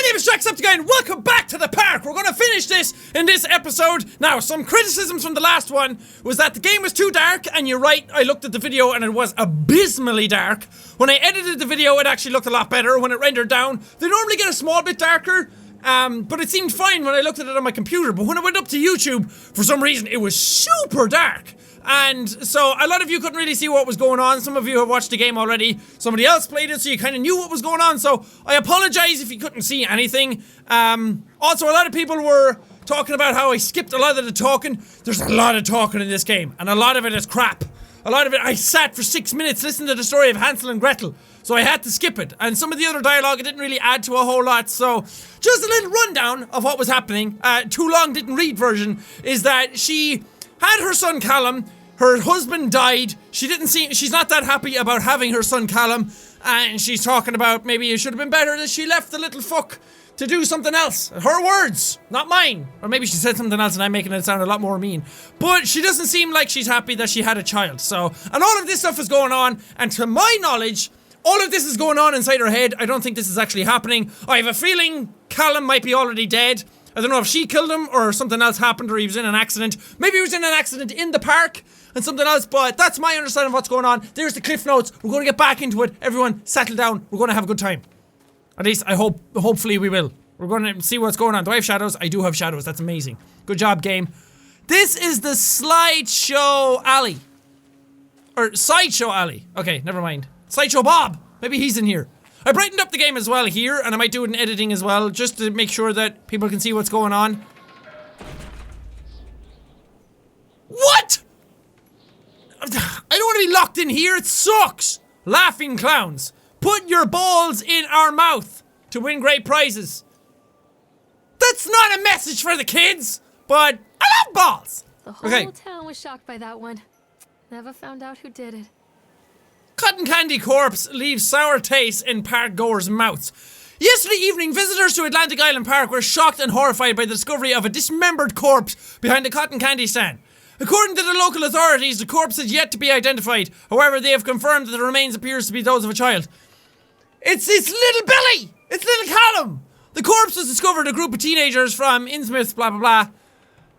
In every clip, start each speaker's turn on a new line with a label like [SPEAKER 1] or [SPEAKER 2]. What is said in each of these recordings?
[SPEAKER 1] name is Jacksepticeye and welcome back to the park. We're going to finish this in this episode. Now, some criticisms from the last one was that the game was too dark, and you're right, I looked at the video and it was abysmally dark. When I edited the video, it actually looked a lot better. When it rendered down, they normally get a small bit darker, but it seemed fine when I looked at it on my computer. But when it went up to YouTube, for some reason, it was super dark. And so a lot of you couldn't really see what was going on. Some of you have watched the game already. Somebody else played it, so you kind of knew what was going on. So I apologize if you couldn't see anything. Also, a lot of people were talking about how I skipped a lot of the talking. There's a lot of talking in this game, and a lot of it is crap. A lot of it, I sat for 6 minutes listening to the story of Hansel and Gretel, so I had to skip it. And some of the other dialogue, it didn't really add to a whole lot. So just a little rundown of what was happening. Too Long Didn't Read version is that she had her son Callum. Her husband died. She's not that happy about having her son Callum, and she's talking about maybe it should have been better that she left the little fuck to do something else. Her words, not mine. Or maybe she said something else and I'm making it sound a lot more mean. But she doesn't seem like she's happy that she had a child. So, and all of this stuff is going on, and to my knowledge, all of this is going on inside her head. I don't think this is actually happening. I have a feeling Callum might be already dead. I don't know if she killed him or something else happened or he was in an accident. Maybe he was in an accident in the park and something else, but that's my understanding of what's going on. There's the cliff notes. We're going to get back into it. Everyone settle down. We're going to have a good time. At least I hope, hopefully we will. We're going to see what's going on. Do I have shadows? I do have shadows. That's amazing. Good job, game. This is the slideshow alley. Or sideshow alley. Okay, never mind. Sideshow Bob. Maybe he's in here. I brightened up the game as well here, and I might do it in editing as well, just to make sure that people can see what's going on. What?! I don't want to be locked in here, it sucks! Laughing clowns. Put your balls in our mouth to win great prizes. That's not a message for the kids, but I love balls!
[SPEAKER 2] The whole town was shocked by that one. Never found out who did it.
[SPEAKER 1] Cotton candy corpse leaves sour taste in park goers' mouths. Yesterday evening, visitors to Atlantic Island Park were shocked and horrified by the discovery of a dismembered corpse behind a cotton candy stand. According to the local authorities, the corpse is yet to be identified. However, they have confirmed that the remains appears to be those of a child. It's little Billy! It's little Callum! The corpse was discovered a group of teenagers from Innsmouth, blah blah blah.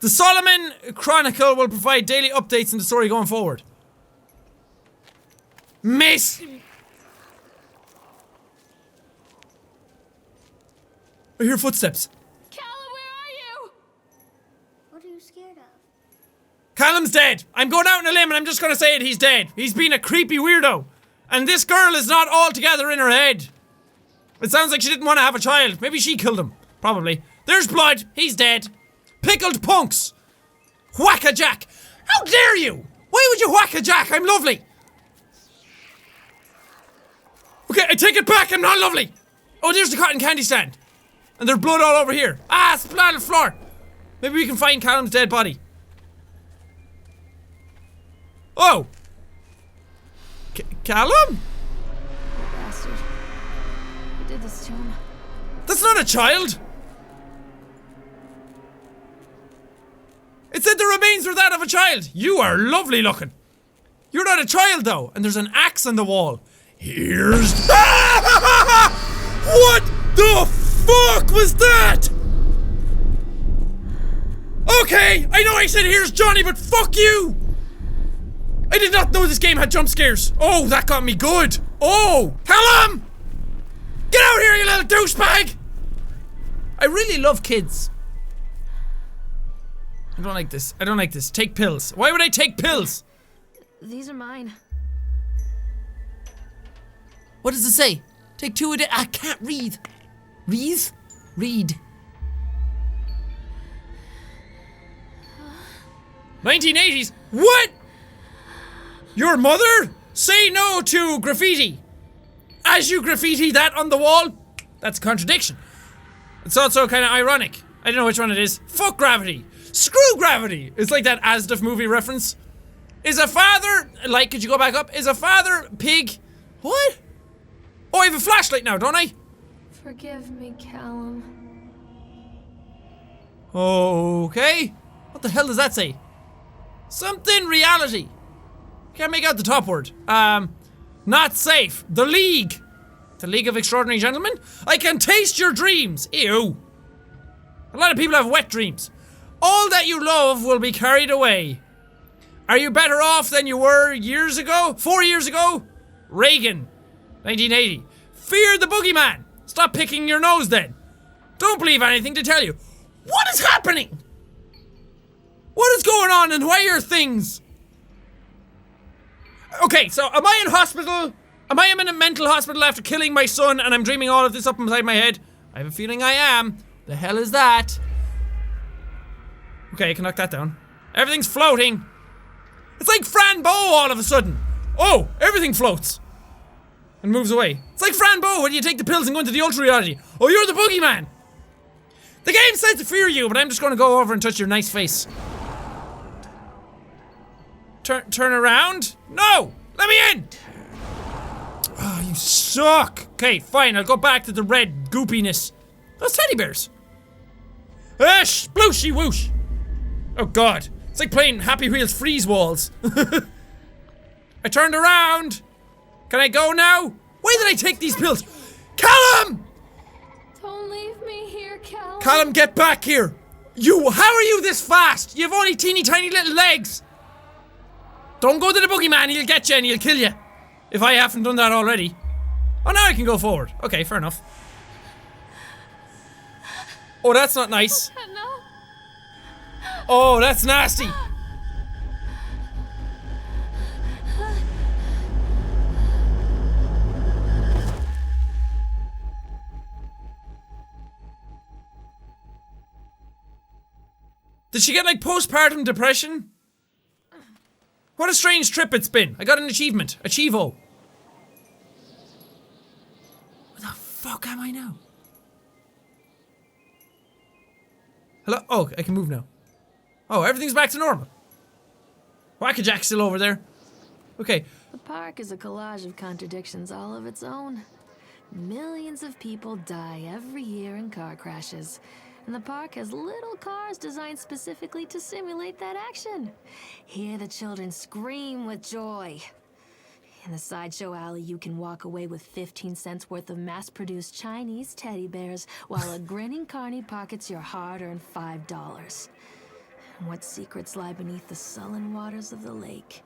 [SPEAKER 1] The Solomon Chronicle will provide daily updates in the story going forward. Miss... I hear footsteps.
[SPEAKER 2] Callum, where are you?
[SPEAKER 3] What are you scared of?
[SPEAKER 1] Callum's dead. I'm going out on a limb and I'm just gonna say it, he's dead. He's been a creepy weirdo. And this girl is not altogether in her head. It sounds like she didn't want to have a child. Maybe she killed him. Probably. There's blood. He's dead. Pickled punks. Whack-a-jack. How dare you? Why would you whack-a-jack? I'm lovely. Okay, I take it back, I'm not lovely! Oh, there's the cotton candy stand. And there's blood all over here. Ah, splat on the floor. Maybe we can find Callum's dead body. Oh! Callum?
[SPEAKER 2] Bastard. Who did this to him?
[SPEAKER 1] That's not a child! It said the remains were that of a child. You are lovely looking. You're not a child though, and there's an axe on the wall. Here's... What the fuck was that? Okay, I know I said here's Johnny, but fuck you! I did not know this game had jump scares. Oh, that got me good. Oh, Callum! Get out here, you little douchebag! I really love kids. I don't like this. I don't like this. Take pills. Why would I take pills?
[SPEAKER 2] These are mine.
[SPEAKER 1] What does it say? Take 2 a day. I can't read. Read? Read. 1980s? What? Your mother? Say no to graffiti. As you graffiti that on the wall? That's a contradiction. It's also kind of ironic. I don't know which one it is. Fuck gravity. Screw gravity. It's like that Asdaf movie reference. Is a father... Like, could you go back up? Is a father pig... What? Oh, I have a flashlight now, don't I?
[SPEAKER 2] Forgive me, Callum.
[SPEAKER 1] Okay. What the hell does that say? Something reality. Can't make out the top word. Not safe. The League. The League of Extraordinary Gentlemen? I can taste your dreams! Ew. A lot of people have wet dreams. All that you love will be carried away. Are you better off than you were years ago? 4 years ago? Reagan. 1980. Fear the boogeyman! Stop picking your nose then. Don't believe anything to tell you. What is happening? What is going on and why are things? Okay, so am I in hospital? Am I in a mental hospital after killing my son and I'm dreaming all of this up inside my head? I have a feeling I am. The hell is that? Okay, I can knock that down. Everything's floating. It's like Fran Bow all of a sudden. Oh, everything floats. And moves away. It's like Fran Bow when you take the pills and go into the ultra reality. Oh, you're the boogeyman. The game says to fear you, but I'm just gonna go over and touch your nice face. Turn around? No! Let me in! Oh, you suck! Okay, fine, I'll go back to the red goopiness. Those teddy bears. Splooshy whoosh! Oh god, it's like playing Happy Wheels freeze walls. I turned around! Can I go now? Why did I take these pills? Callum!
[SPEAKER 2] Don't leave me here, Callum.
[SPEAKER 1] Callum, get back here! How are you this fast? You have only teeny tiny little legs! Don't go to the boogeyman, he'll get you and he'll kill you. If I haven't done that already. Oh, now I can go forward. Okay, fair enough. Oh, that's not nice.
[SPEAKER 2] No.
[SPEAKER 1] Oh, that's nasty. Did she get like postpartum depression? What a strange trip it's been. I got an achievement. Achievo. Where the fuck am I now? Hello? Oh, I can move now. Oh, everything's back to normal. Whack-a-jack's still over there. Okay.
[SPEAKER 2] The park is a collage of contradictions all of its own. Millions of people die every year in car crashes. And the park has little cars designed specifically to simulate that action. Hear the children scream with joy. In the sideshow alley, you can walk away with 15 cents worth of mass-produced Chinese teddy bears, while a grinning carny pockets your hard-earned $5. And what secrets lie beneath the sullen waters of the lake?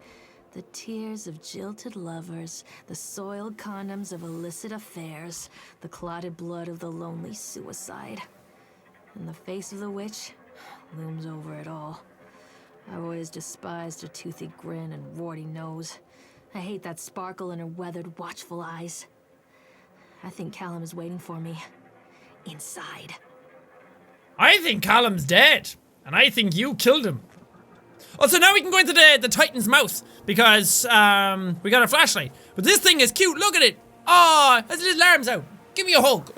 [SPEAKER 2] The tears of jilted lovers, the soiled condoms of illicit affairs, the clotted blood of the lonely suicide. And the face of the witch looms over it all. I've always despised her toothy grin and warty nose. I hate that sparkle in her weathered, watchful eyes. I think Callum is waiting for me. Inside.
[SPEAKER 1] I think Callum's dead. And I think you killed him. Oh, so now we can go into the Titan's mouth. Because, we got a flashlight. But this thing is cute, look at it. Oh, it has little arms out. Give me a hug.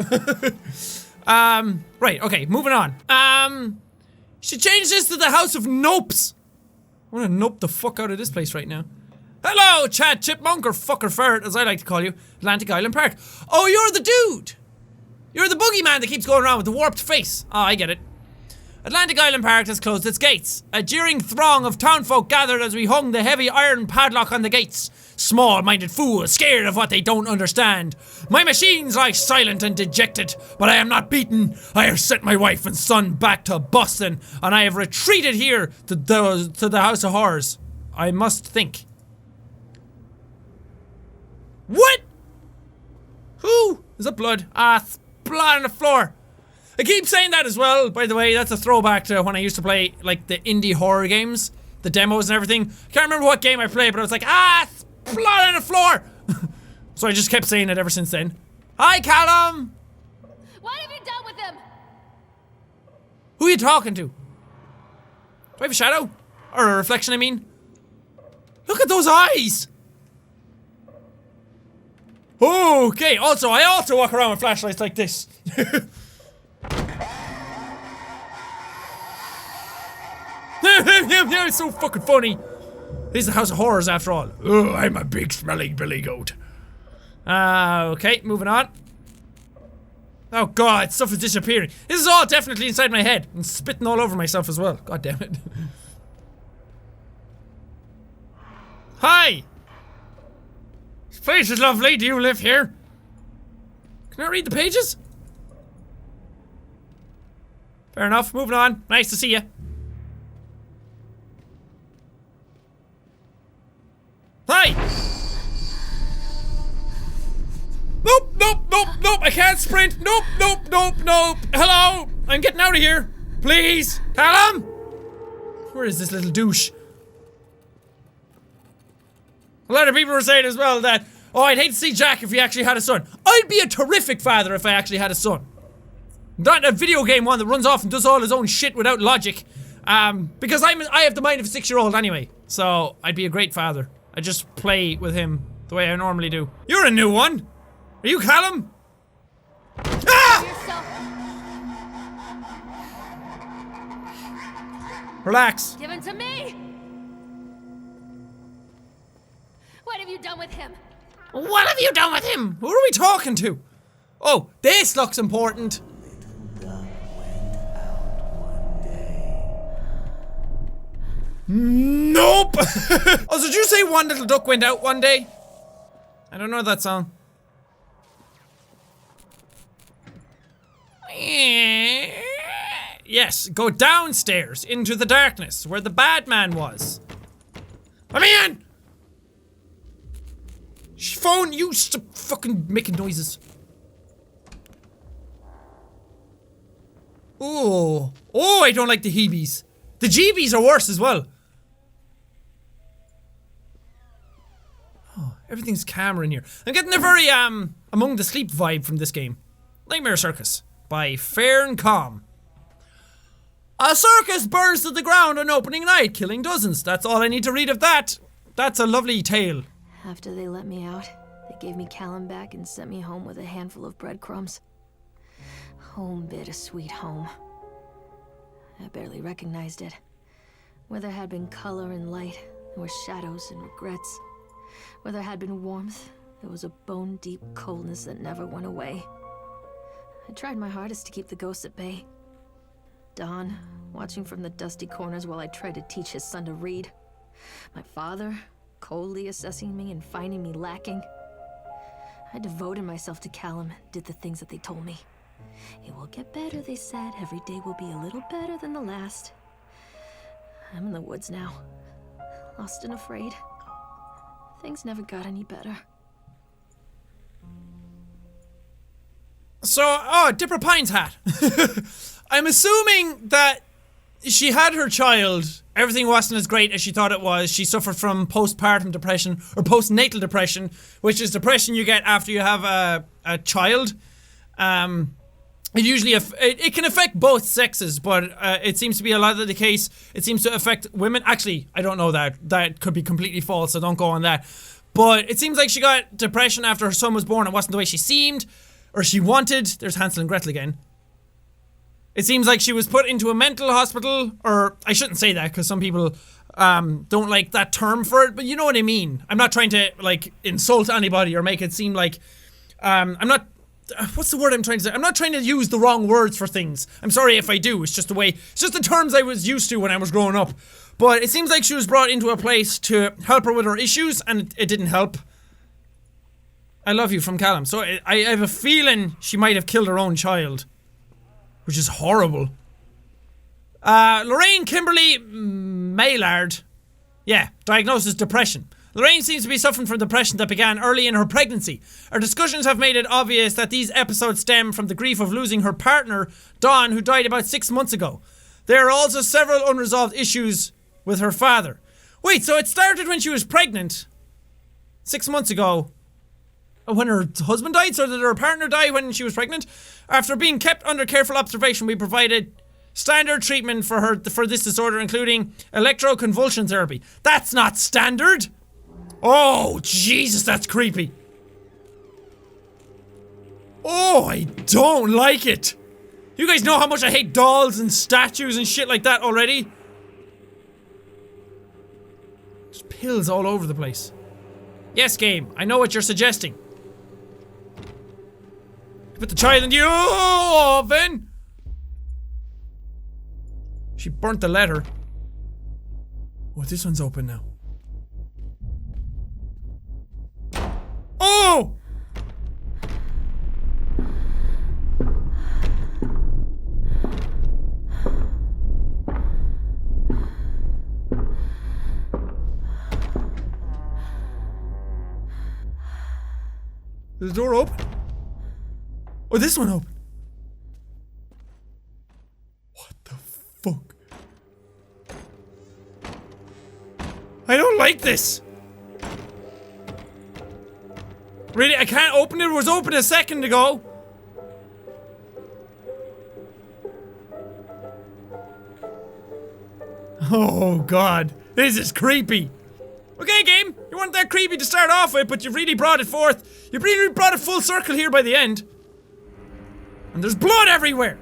[SPEAKER 1] Right, okay, moving on. Should change this to the House of Nopes. I wanna nope the fuck out of this place right now. Hello, Chad Chipmunk, or fucker ferret, as I like to call you. Atlantic Island Park. Oh, you're the dude! You're the boogeyman that keeps going around with the warped face. Oh, I get it. Atlantic Island Park has closed its gates. A jeering throng of townfolk gathered as we hung the heavy iron padlock on the gates. Small-minded fools, scared of what they don't understand. My machines lie silent and dejected, but I am not beaten. I have sent my wife and son back to Boston, and I have retreated here to the House of Horrors. I must think. What? Who? Is that blood? Ah, blood on the floor. I keep saying that as well, by the way. That's a throwback to when I used to play, like, the indie horror games. The demos and everything. I can't remember what game I played, but I was like, ah, blood on the floor! So I just kept saying it ever since then. Hi, Callum!
[SPEAKER 2] What have you done with him?
[SPEAKER 1] Who are you talking to? Do I have a shadow? Or a reflection, I mean? Look at those eyes! Okay, also, I also walk around with flashlights like this. It's so fucking funny. This is the House of Horrors after all. Oh, I'm a big smelling billy goat. Okay, moving on. Oh god, stuff is disappearing. This is all definitely inside my head. I'm spitting all over myself as well. God damn it. Hi! This place is lovely. Do you live here? Can I read the pages? Fair enough, moving on. Nice to see you. Hi! Nope, nope, nope, nope, I can't sprint. Nope, nope, nope, nope. Hello? I'm getting out of here. Please. Callum? Where is this little douche? A lot of people were saying as well that, oh, I'd hate to see Jack if he actually had a son. I'd be a terrific father if I actually had a son. Not a video game one that runs off and does all his own shit without logic. Because I have the mind of a 6-year-old anyway. So, I'd be a great father. I just play with him the way I normally do. You're a new one! Are you Callum? Ah! Relax.
[SPEAKER 2] Give him to me! What have you done with him?
[SPEAKER 1] What have you done with him? Who are we talking to? Oh, this looks important. Nope! Oh, did you say one little duck went out one day? I don't know that song. Yes, go downstairs into the darkness where the bad man was. Let me in! Phone, you stop fucking making noises. Oh, I don't like the heebies. The jeebies are worse as well. Oh, everything's calmer in here. I'm getting a very, Among the Sleep vibe from this game. Nightmare Circus by Fair and Calm. A circus burns to the ground on opening night, killing dozens. That's all I need to read of that. That's a lovely tale.
[SPEAKER 2] After they let me out, they gave me Callum back and sent me home with a handful of breadcrumbs. Home, bittersweet home. I barely recognized it. Where there had been color and light, there were shadows and regrets. Where there had been warmth, there was a bone-deep coldness that never went away. I tried my hardest to keep the ghosts at bay. Don, watching from the dusty corners while I tried to teach his son to read. My father, coldly assessing me and finding me lacking. I devoted myself to Callum and did the things that they told me. It will get better, they said. Every day will be a little better than the last. I'm in the woods now, lost and afraid. Things never got any better.
[SPEAKER 1] So, Dipper Pine's hat. I'm assuming that she had her child. Everything wasn't as great as she thought it was. She suffered from postpartum depression, or postnatal depression, which is depression you get after you have a child. It usually, it can affect both sexes, but it seems to be a lot of the case. It seems to affect women. Actually, I don't know that. That could be completely false, so don't go on that. But it seems like she got depression after her son was born. It wasn't the way she seemed, or she wanted. There's Hansel and Gretel again. It seems like she was put into a mental hospital, or I shouldn't say that because some people don't like that term for it, but you know what I mean. I'm not trying to like insult anybody or make it seem like I'm not. What's the word I'm trying to say? I'm not trying to use the wrong words for things. I'm sorry if I do. It's just the way. It's just the terms I was used to when I was growing up. But it seems like she was brought into a place to help her with her issues, and it didn't help. I love you from Callum. So I have a feeling she might have killed her own child, which is horrible. Lorraine Kimberly Maillard. Yeah, diagnosis depression. Lorraine seems to be suffering from depression that began early in her pregnancy. Our discussions have made it obvious that these episodes stem from the grief of losing her partner, Dawn, who died about 6 months ago. There are also several unresolved issues with her father. Wait, so it started when she was pregnant? 6 months ago? When her husband died? So did her partner die when she was pregnant? After being kept under careful observation, we provided standard treatment for her for this disorder, including electroconvulsion therapy. That's not standard! Oh, Jesus, that's creepy. Oh, I don't like it. You guys know how much I hate dolls and statues and shit like that already? There's pills all over the place. Yes, game, I know what you're suggesting. Put the child in the oven. She burnt the letter. Oh, this one's open now. Oh! Is the door open? Oh, this one open. What the fuck? I don't like this. Really, I can't open it. It was open a second ago. Oh god, this is creepy. Okay, game, you weren't that creepy to start off with, but you've really brought it forth. You really brought it full circle here by the end. And there's blood everywhere.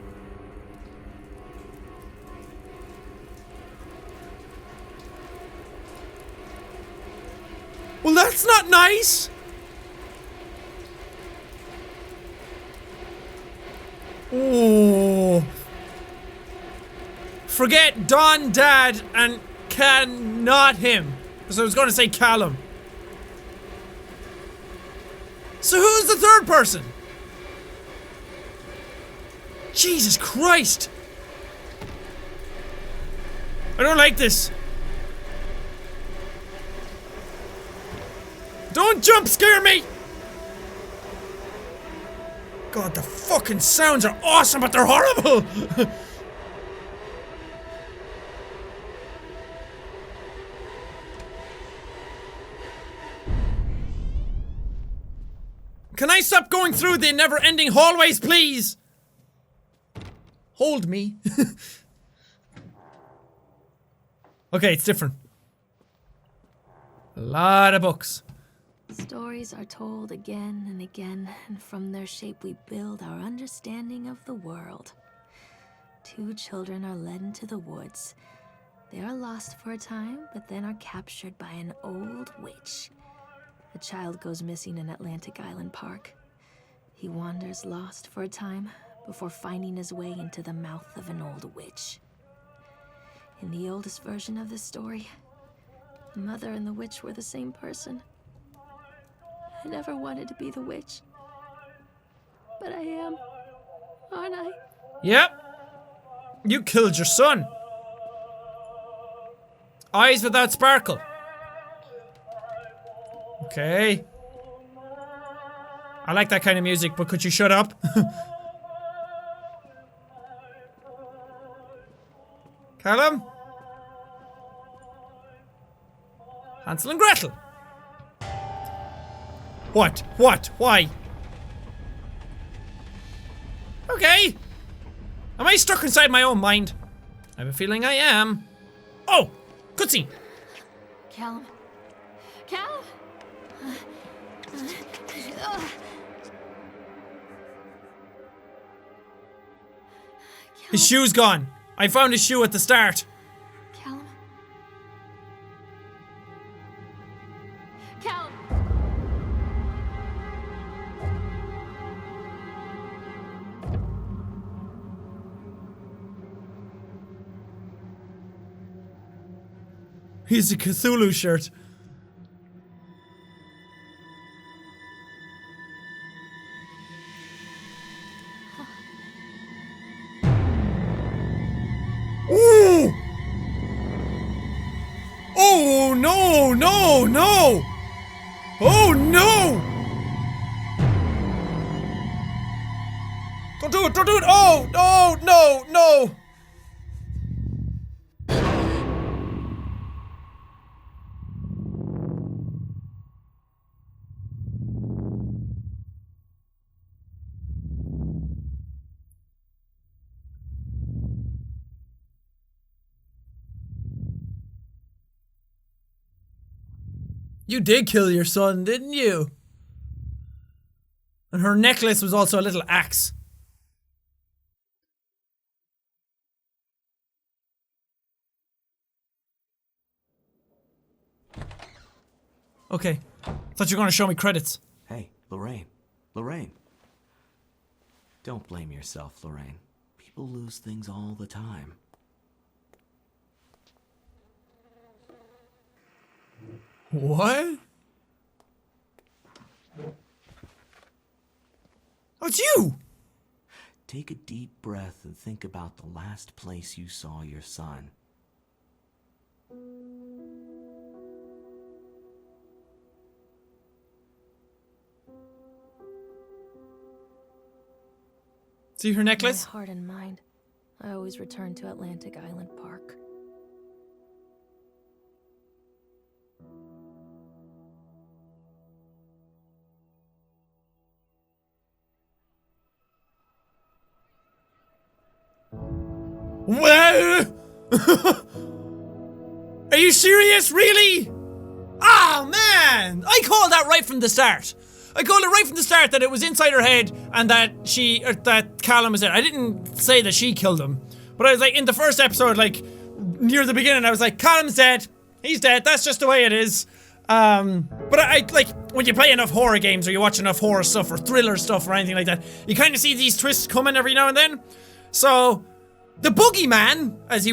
[SPEAKER 1] Well, that's not nice. Oh. Forget Don, Dad, and not him. So I was going to say Callum. So who's the third person? Jesus Christ. I don't like this. Don't jump scare me! God, the fucking sounds are awesome, but they're horrible! Can I stop going through the never-ending hallways, please? Hold me. Okay, it's different. A lot of books.
[SPEAKER 2] Stories are told again and again, and from their shape we build our understanding of the world. Two children are led into the woods. They are lost for a time, but then are captured by an old witch. The child goes missing in Atlantic Island Park. He wanders lost for a time before finding his way into the mouth of an old witch. In the oldest version of this story, the mother and the witch were the same person. I never wanted to be the witch. But I am, aren't I?
[SPEAKER 1] Yep. You killed your son. Eyes without sparkle. Okay. I like that kind of music, but could you shut up? Callum? Hansel and Gretel. What? What? Why? Okay. Am I stuck inside my own mind? I have a feeling I am. Oh! Cutscene!
[SPEAKER 2] Callum. Callum!
[SPEAKER 1] His shoe's gone. I found his shoe at the start.
[SPEAKER 2] Callum. Callum.
[SPEAKER 1] He's a Cthulhu shirt. Ooh! Oh no, no, no! Oh no! Don't do it, don't do it! Oh, no, no, no! You did kill your son, didn't you? And her necklace was also a little axe. Okay. Thought you were gonna show me credits.
[SPEAKER 4] Hey, Lorraine. Lorraine. Don't blame yourself, Lorraine. People lose things all the time.
[SPEAKER 1] What? Oh, it's you!
[SPEAKER 4] Take a deep breath and think about the last place you saw your son.
[SPEAKER 1] See her necklace?
[SPEAKER 2] My heart and mind, I always return to Atlantic Island Park.
[SPEAKER 1] Well, are you serious? Really? Oh man! I called that right from the start. I called it right from the start that it was inside her head and that that Callum was dead. I didn't say that she killed him, but I was like, in the first episode, like near the beginning, I was like, Callum's dead. He's dead. That's just the way it is. But I like when you play enough horror games or you watch enough horror stuff or thriller stuff or anything like that, you kind of see these twists coming every now and then. So the boogeyman, as he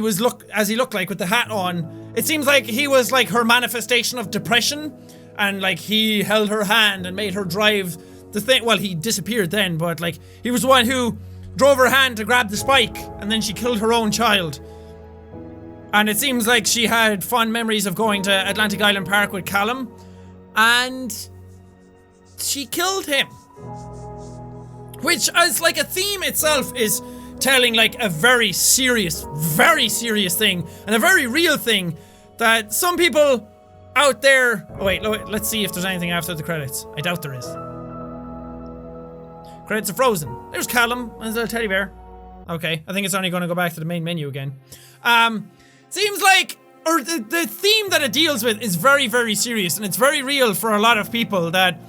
[SPEAKER 1] looked like with the hat on, it seems like he was like her manifestation of depression, and like he held her hand and made her drive the thing. Well, he disappeared then, but like he was the one who drove her hand to grab the spike, and then she killed her own child. And it seems like she had fond memories of going to Atlantic Island Park with Callum, and she killed him. Which, as like a theme itself, is telling like a very serious thing, and a very real thing that some people out there... Oh wait, let's see if there's anything after the credits. I doubt there is. Credits are frozen. There's Callum and his little teddy bear. Okay, I think it's only going to go back to the main menu again. Seems like, or the theme that it deals with is very, very serious, and it's very real for a lot of people. That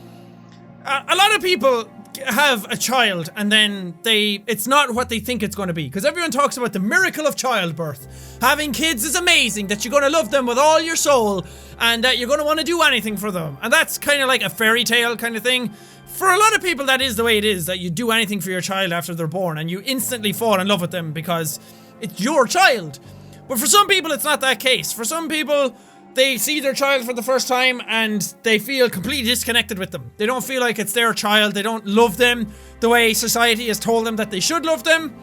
[SPEAKER 1] a lot of people have a child and then it's not what they think it's going to be, because everyone talks about the miracle of childbirth. Having kids is amazing, that you're going to love them with all your soul and that you're going to want to do anything for them, and that's kind of like a fairy tale kind of thing. For a lot of people, that is the way it is, that you do anything for your child after they're born and you instantly fall in love with them because it's your child. But for some people, it's not that case. For some people, they see their child for the first time and they feel completely disconnected with them. They don't feel like it's their child. They don't love them the way society has told them that they should love them.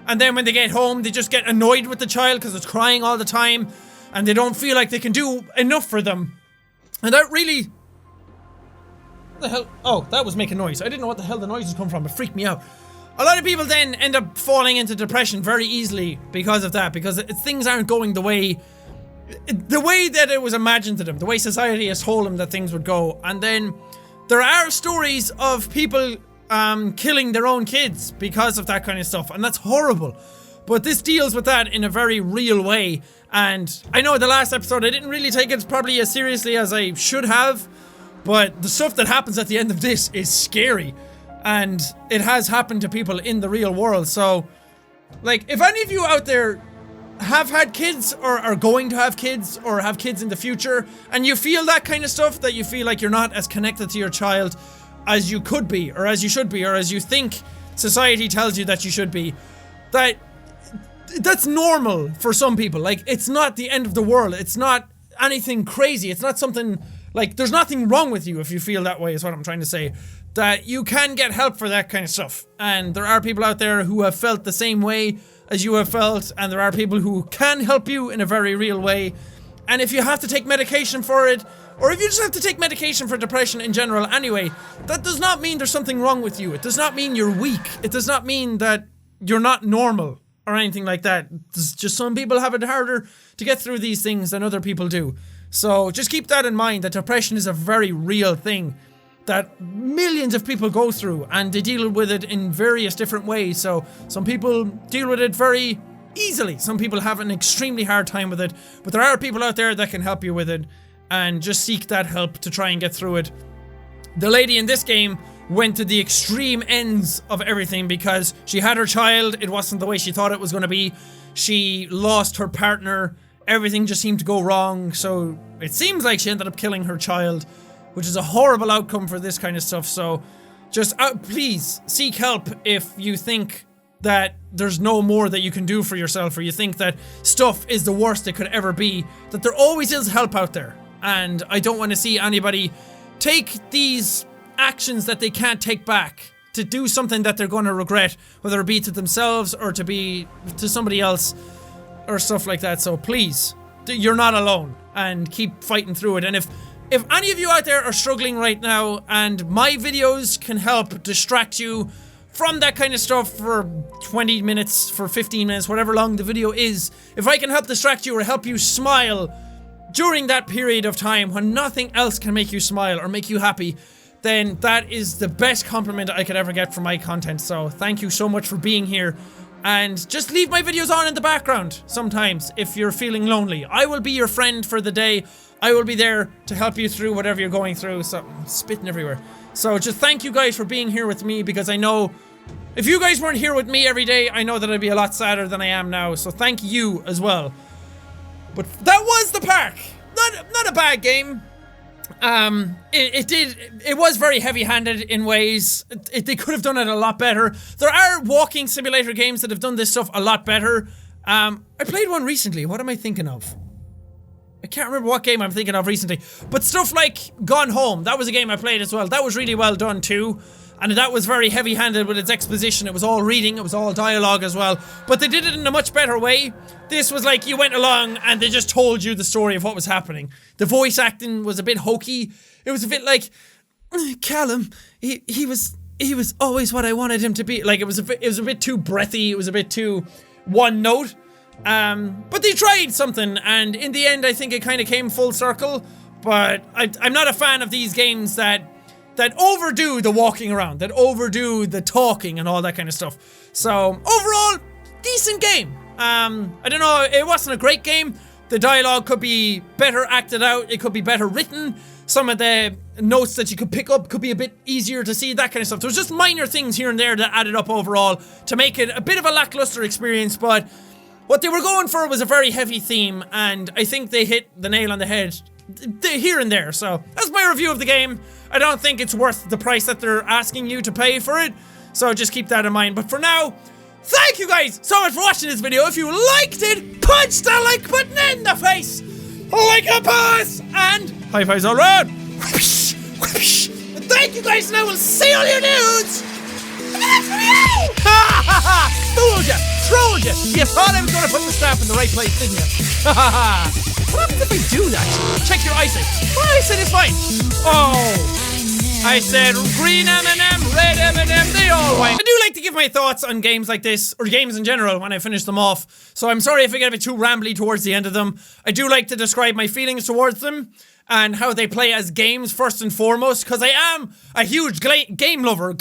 [SPEAKER 1] And then when they get home, they just get annoyed with the child because it's crying all the time, and they don't feel like they can do enough for them. And that really... What the hell? Oh, that was making noise. I didn't know what the hell the noise was coming from. It freaked me out. A lot of people then end up falling into depression very easily because of that, because things aren't going the way that it was imagined to them, the way society has told them that things would go. And then there are stories of people killing their own kids because of that kind of stuff, and that's horrible. But this deals with that in a very real way, and I know the last episode I didn't really take it probably as seriously as I should have, but the stuff that happens at the end of this is scary, and it has happened to people in the real world. So, like, if any of you out there have had kids or are going to have kids or have kids in the future, and you feel that kind of stuff, that you feel like you're not as connected to your child as you could be, or as you should be, or as you think society tells you that you should be, that's normal for some people. Like, it's not the end of the world. It's not anything crazy. It's not something, like, there's nothing wrong with you if you feel that way, is what I'm trying to say. That you can get help for that kind of stuff. And there are people out there who have felt the same way as you have felt, and there are people who can help you in a very real way. And if you have to take medication for it, or if you just have to take medication for depression in general anyway, that does not mean there's something wrong with you. It does not mean you're weak. It does not mean that you're not normal or anything like that. It's just some people have it harder to get through these things than other people do. So just keep that in mind, that depression is a very real thing that millions of people go through, and they deal with it in various different ways. So some people deal with it very easily. Some people have an extremely hard time with it, but there are people out there that can help you with it, and just seek that help to try and get through it. The lady in this game went to the extreme ends of everything because she had her child. It wasn't the way she thought it was going to be. She lost her partner. Everything just seemed to go wrong. So it seems like she ended up killing her child, which is a horrible outcome for this kind of stuff. So just please seek help if you think that there's no more that you can do for yourself, or you think that stuff is the worst it could ever be, that there always is help out there. And I don't want to see anybody take these actions that they can't take back to do something that they're going to regret, whether it be to themselves or to be to somebody else or stuff like that. So please, you're not alone, and keep fighting through it. And if any of you out there are struggling right now and my videos can help distract you from that kind of stuff for 20 minutes, for 15 minutes, whatever long the video is, if I can help distract you or help you smile during that period of time when nothing else can make you smile or make you happy, then that is the best compliment I could ever get from my content. So thank you so much for being here. And just leave my videos on in the background sometimes if you're feeling lonely. I will be your friend for the day. I will be there to help you through whatever you're going through. So I'm spitting everywhere. So just thank you guys for being here with me, because I know if you guys weren't here with me every day, I know that I'd be a lot sadder than I am now. So thank you as well. But that was the park. Not a bad game. It was very heavy-handed in ways. They could have done it a lot better. There are walking simulator games that have done this stuff a lot better. I played one recently. What am I thinking of? I can't remember what game I'm thinking of recently. But stuff like Gone Home, that was a game I played as well. That was really well done too. And that was very heavy-handed with its exposition. It was all reading, it was all dialogue as well. But they did it in a much better way. This was like you went along and they just told you the story of what was happening. The voice acting was a bit hokey. It was a bit like, Callum, he was always what I wanted him to be. Like it was a bit too breathy, it was a bit too one note. But they tried something, and in the end I think it kind of came full circle. But I'm not a fan of these games that overdo the walking around, that overdo the talking and all that kind of stuff. So, overall, decent game. I don't know, it wasn't a great game. The dialogue could be better acted out, it could be better written. Some of the notes that you could pick up could be a bit easier to see, that kind of stuff. There was just minor things here and there that added up overall to make it a bit of a lackluster experience, but what they were going for was a very heavy theme, and I think they hit the nail on the head here and there. So that's my review of the game. I don't think it's worth the price that they're asking you to pay for it, so just keep that in mind. But for now, thank you guys so much for watching this video. If you liked it, punch the like button in the face like a boss, and high fives all around. Thank you guys, and I will see all you dudes. Fooled ya! Trolled ya! You thought I was gonna put the staff in the right place, didn't you? What happens if I do that? Check your eyesight. My eyesight is fine. Oh! I said green M&M, red M&M, they all white. I do like to give my thoughts on games like this, or games in general, when I finish them off. So I'm sorry if I get a bit too rambly towards the end of them. I do like to describe my feelings towards them and how they play as games first and foremost, because I am a huge game lover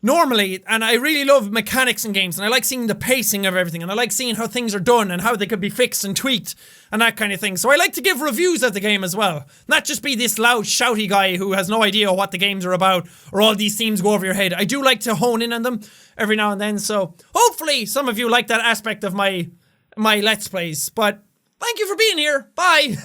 [SPEAKER 1] normally, and I really love mechanics in games, and I like seeing the pacing of everything, and I like seeing how things are done and how they could be fixed and tweaked and that kind of thing. So I like to give reviews of the game as well, not just be this loud shouty guy who has no idea what the games are about or all these themes go over your head. I do like to hone in on them every now and then, so hopefully some of you like that aspect of my Let's Plays. But thank you for being here. Bye.